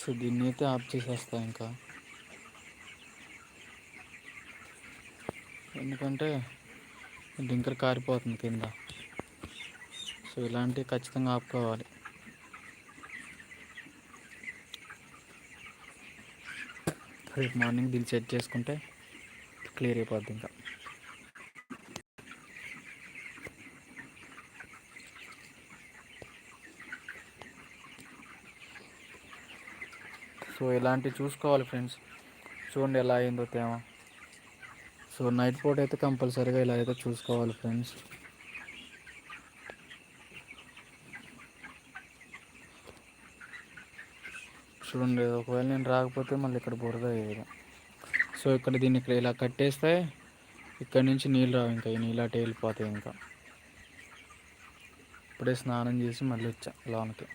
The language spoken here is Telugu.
సో దీన్ని అయితే ఆఫ్ చేసేస్తా ఇంకా, ఎందుకంటే డింకర్ కారిపోతుంది కింద. సో ఇలాంటివి ఖచ్చితంగా ఆపుకోవాలి. రేపు మార్నింగ్ దీన్ని సెట్ చేసుకుంటే క్లియర్ అయిపోద్ది ఇంకా. సో ఇలాంటివి చూసుకోవాలి ఫ్రెండ్స్. చూడండి ఎలా అయిందో తేమ. సో నైట్ పూట అయితే కంపల్సరీగా ఇలా అయితే చూసుకోవాలి ఫ్రెండ్స్. చూడండి, ఒకవేళ నేను రాకపోతే మళ్ళీ ఇక్కడ బురద అయ్యేది. సో ఇక్కడ దీన్ని ఇక్కడ ఇలా కట్టేస్తే ఇక్కడ నుంచి నీళ్ళు రావు, ఇంకా ఈ నీళ్ళు అటు వెళ్ళిపోతాయి. ఇంకా ఇప్పుడే స్నానం చేసి మళ్ళీ వచ్చా లోనకి.